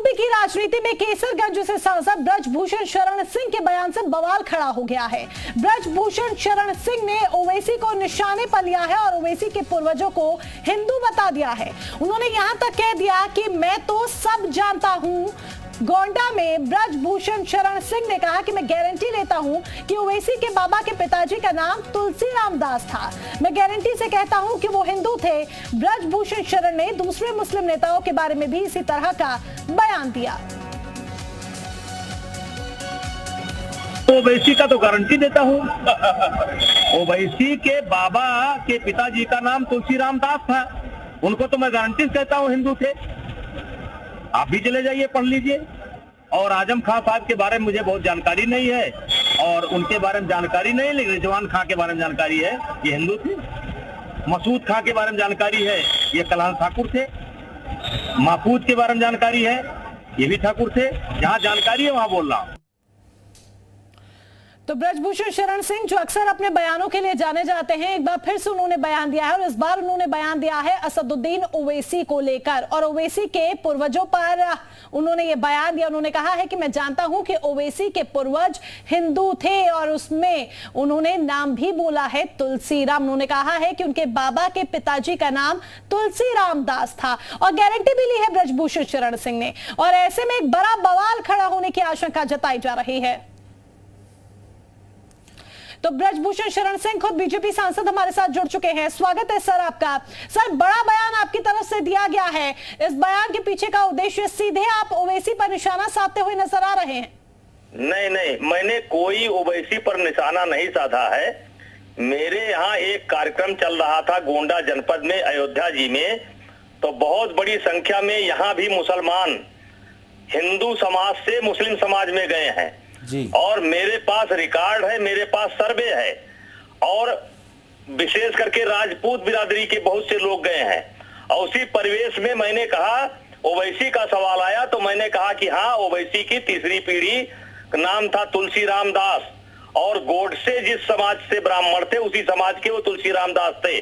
UP की राजनीति में केसरगंज से सांसद ब्रजभूषण शरण सिंह के बयान से बवाल खड़ा हो गया है। ब्रजभूषण शरण सिंह ने ओवैसी को निशाने पर लिया है और ओवैसी के पूर्वजों को हिंदू बता दिया है। उन्होंने यहां तक कह दिया कि मैं तो सब जानता हूं। गोंडा में ब्रजभूषण शरण सिंह ने कहा कि मैं गारंटी लेता हूं कि ओवैसी के बाबा के पिताजी का नाम तुलसी राम दास था। मैं गारंटी से कहता हूं कि वो हिंदू थे। ब्रजभूषण शरण ने दूसरे मुस्लिम नेताओं के बारे में भी इसी तरह का बयान दिया। ओवैसी का तो गारंटी देता हूं। ओवैसी के बाबा के पिताजी का नाम तुलसी राम दास था। उनको तो मैं गारंटी कहता हूं हिंदू थे। आप भी चले जाइए, पढ़ लीजिए। और आजम खां साहब के बारे में मुझे बहुत जानकारी नहीं है और उनके बारे में जानकारी नहीं, लेकिन रिजवान खां के बारे में जानकारी है, ये हिंदू थे। मसूद खां के बारे में जानकारी है, ये कलान ठाकुर थे। महफूज के बारे में जानकारी है, ये भी ठाकुर थे। जहां जानकारी है वहां बोल रहा हूं। तो ब्रजभूषण शरण सिंह जो अक्सर अपने बयानों के लिए जाने जाते हैं, एक बार फिर से उन्होंने बयान दिया है और इस बार उन्होंने बयान दिया है असदुद्दीन ओवैसी को लेकर और ओवैसी के पूर्वजों पर उन्होंने ये बयान दिया। उन्होंने कहा है कि मैं जानता हूं कि ओवैसी के पूर्वज हिंदू थे और उसमें उन्होंने नाम भी बोला है तुलसी राम। उन्होंने कहा है कि उनके बाबा के पिताजी का नाम तुलसी राम दास था और गारंटी भी ली है ब्रजभूषण शरण सिंह ने। और ऐसे में एक बड़ा बवाल खड़ा होने की आशंका जताई जा रही है। तो ब्रजभूषण शरण सिंह खुद बीजेपी सांसद हमारे साथ जुड़ चुके हैं। स्वागत है सर आपका। सर, बड़ा बयान आपकी तरफ से दिया गया है। इस बयान के पीछे का उद्देश्य, सीधे आप ओवैसी पर निशाना साधते हुए नजर आ रहे हैं? नहीं, मैंने कोई ओवैसी पर निशाना नहीं साधा है। मेरे यहाँ एक कार्यक्रम चल रहा था गोंडा जनपद में, अयोध्या जी में, तो बहुत बड़ी संख्या में यहाँ भी मुसलमान हिंदू समाज से मुस्लिम समाज में गए हैं जी। और मेरे पास रिकॉर्ड है, मेरे पास सर्वे है और विशेष करके राजपूत बिरादरी के बहुत से लोग गए हैं। और उसी परिवेश में मैंने कहा, ओवैसी का सवाल आया तो मैंने कहा कि हाँ, ओवैसी की तीसरी पीढ़ी नाम था तुलसी राम दास और गोडसे जिस समाज से ब्राह्मण थे उसी समाज के वो तुलसी राम दास थे।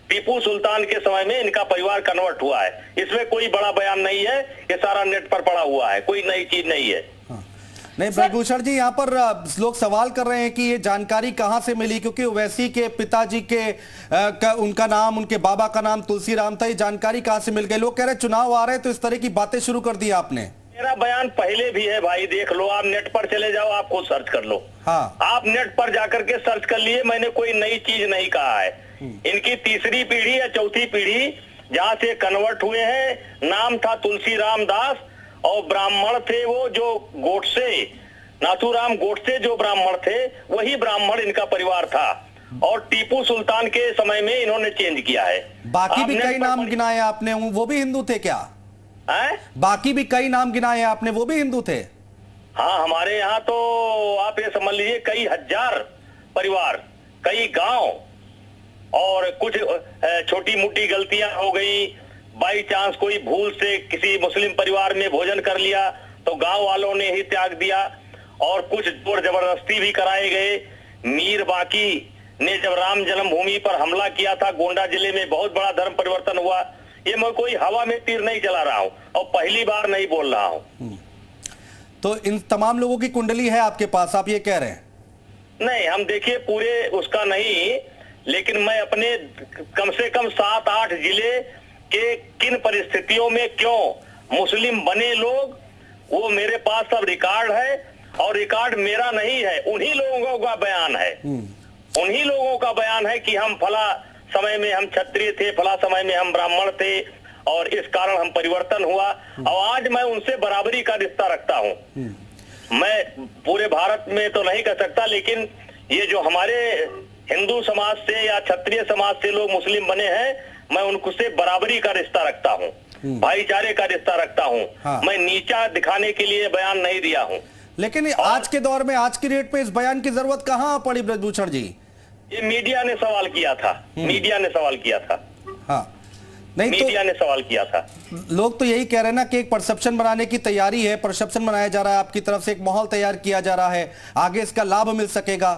टीपू सुल्तान के समय में इनका परिवार कन्वर्ट हुआ है। इसमें कोई बड़ा बयान नहीं है, ये सारा नेट पर पड़ा हुआ है, कोई नई चीज नहीं है। नहीं ब्रजभूषण जी, यहाँ पर लोग सवाल कर रहे हैं कि ये जानकारी कहां से मिली, क्योंकि ओवैसी के पिताजी के उनका नाम, उनके बाबा का नाम तुलसी राम था। ये जानकारी कहां से मिल गई? लोग कह रहे हैं चुनाव आ रहे हैं तो इस तरह की बातें शुरू कर दी आपने। मेरा बयान पहले भी है भाई, देख लो, आप नेट पर चले जाओ, आप खुद सर्च कर लो। हाँ, आप नेट पर जाकर के सर्च कर लिए, मैंने कोई नई चीज नहीं कहा है। इनकी तीसरी पीढ़ी या चौथी पीढ़ी जहाँ से कन्वर्ट हुए हैं, नाम था तुलसी राम दास और ब्राह्मण थे वो जो गोडसे, नाथूराम गोडसे जो ब्राह्मण थे, वही ब्राह्मण इनका परिवार था और टीपू सुल्तान के समय में इन्होंने चेंज किया है। बाकी भी कई नाम गिनाए आपने, वो भी हिंदू थे क्या? बाकी भी कई नाम गिनाए आपने, वो भी हिंदू थे? हाँ, हमारे यहाँ तो आप ये समझ लीजिए कई हजार परिवार, कई गांव और कुछ छोटी मोटी गलतियां हो गई। बाई चांस कोई भूल से किसी मुस्लिम परिवार में भोजन कर लिया तो गांव वालों ने ही त्याग दिया और कुछ जोर जबरदस्ती भी कराए गए। मीर बाकी ने जब राम जन्मभूमि पर हमला किया था गोंडा जिले में, बहुत बड़ा धर्म परिवर्तन हुआ। ये मैं कोई हवा में तीर नहीं चला रहा हूं और पहली बार नहीं बोल रहा हूं। तो इन तमाम लोगों की कुंडली है आपके पास, आप ये कह रहे हैं? नहीं, हम देखिए पूरे उसका नहीं, लेकिन मैं अपने कम से कम 7-8 जिले के किन परिस्थितियों में क्यों मुस्लिम बने लोग, वो मेरे पास सब रिकॉर्ड है और रिकॉर्ड मेरा नहीं है, उन्हीं लोगों का बयान है। उन्हीं लोगों का बयान है कि हम फला समय में हम क्षत्रिय थे, फला समय में हम ब्राह्मण थे और इस कारण हम परिवर्तन हुआ। और आज मैं उनसे बराबरी का रिश्ता रखता हूं। मैं पूरे भारत में तो नहीं कह सकता, लेकिन ये जो हमारे हिंदू समाज से या क्षत्रिय समाज से लोग मुस्लिम बने हैं, मैं उनसे बराबरी का रिश्ता रखता हूँ, भाईचारे का रिश्ता रखता हूँ। हाँ। मैं नीचा दिखाने के लिए बयान नहीं दिया हूँ। लेकिन आज के दौर में, आज की डेट में इस बयान की जरूरत कहाँ पड़ी ब्रजभूषण जी? ये मीडिया ने सवाल किया था, मीडिया ने सवाल किया था। हाँ, नहीं मीडिया ने सवाल किया था। लोग तो यही कह रहे हैं ना कि एक परसेप्शन बनाने की तैयारी है, परसेप्शन बनाया जा रहा है, आपकी तरफ से एक माहौल तैयार किया जा रहा है, आगे इसका लाभ मिल सकेगा।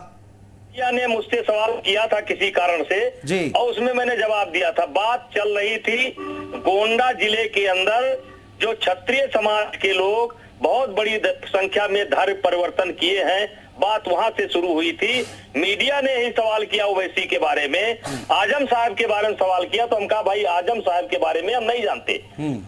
ने मुझसे सवाल किया था किसी कारण से जी। और उसमें मैंने जवाब दिया था। बात चल रही थी गोंडा जिले के अंदर जो क्षत्रिय समाज के लोग बहुत बड़ी संख्या में धर्म परिवर्तन किए हैं। बात वहां से शुरू हुई थी। मीडिया ने ही सवाल किया ओवैसी के बारे में, आजम साहब के बारे में सवाल किया, तो हम कहा भाई आजम साहब के बारे में हम नहीं जानते।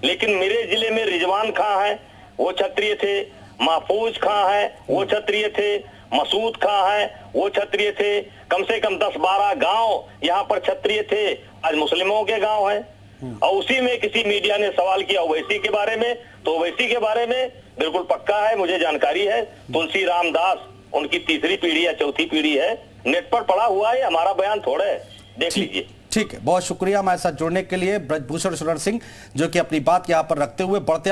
लेकिन मेरे जिले में रिजवान खां है, वो क्षत्रिय थे। महफूज खां है, वो क्षत्रिय थे। मसूद खां है, वो क्षत्रिय थे। कम से कम 10-12 गांव यहाँ पर क्षत्रिय थे, आज मुस्लिमों के गांव है। और उसी में किसी मीडिया ने सवाल किया ओवैसी के बारे में, तो ओवैसी के बारे में बिल्कुल पक्का है, मुझे जानकारी है। तुलसी रामदास उनकी तीसरी पीढ़ी या चौथी पीढ़ी है, नेट पर पड़ा हुआ है, हमारा बयान थोड़ा है, देख लीजिए। ठीक है, बहुत शुक्रिया हमारे साथ जुड़ने के लिए ब्रजभूषण शरण सिंह, जो कि अपनी बात यहाँ पर रखते हुए बढ़ते